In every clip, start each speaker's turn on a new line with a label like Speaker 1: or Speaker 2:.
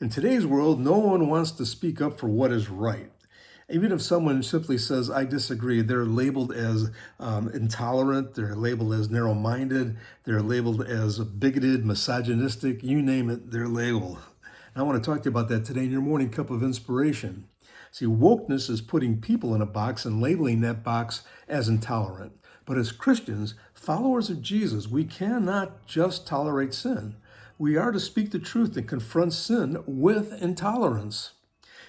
Speaker 1: In today's world, no one wants to speak up for what is right. Even if someone simply says, I disagree, they're labeled as intolerant, they're labeled as narrow minded, they're labeled as bigoted, misogynistic, you name it, they're labeled. And I want to talk to you about that today in your morning cup of inspiration. See, wokeness is putting people in a box and labeling that box as intolerant. But as Christians, followers of Jesus, we cannot just tolerate sin. We are to speak the truth and confront sin with intolerance.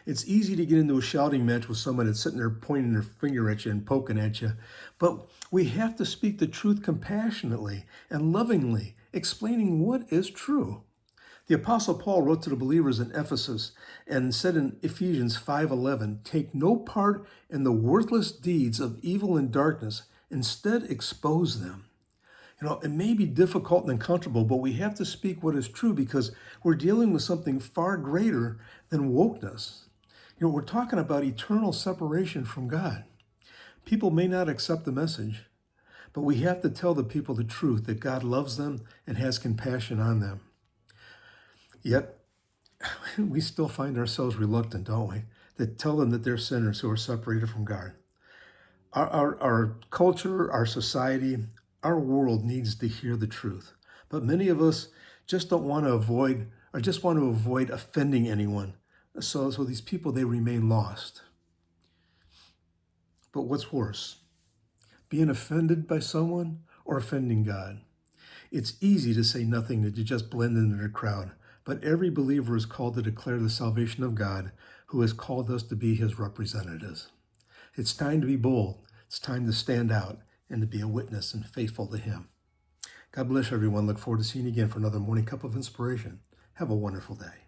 Speaker 1: It's easy to get into a shouting match with someone that's sitting there pointing their finger at you and poking at you, but we have to speak the truth compassionately and lovingly, explaining what is true. The Apostle Paul wrote to the believers in Ephesus and said in Ephesians 5:11, "Take no part in the worthless deeds of evil and darkness, instead expose them." It may be difficult and uncomfortable, but we have to speak what is true because we're dealing with something far greater than wokeness. We're talking about eternal separation from God. People may not accept the message, but we have to tell the people the truth that God loves them and has compassion on them. Yet, we still find ourselves reluctant, don't we, to tell them that they're sinners who are separated from God. Our culture, our society, our world needs to hear the truth. But many of us just don't want to avoid or just want to avoid offending anyone. So these people, they remain lost. But what's worse, being offended by someone or offending God? It's easy to say nothing, to just blend into the crowd. But every believer is called to declare the salvation of God, who has called us to be his representatives. It's time to be bold. It's time to stand out and to be a witness and faithful to him. God bless everyone. Look forward to seeing you again for another morning cup of inspiration. Have a wonderful day.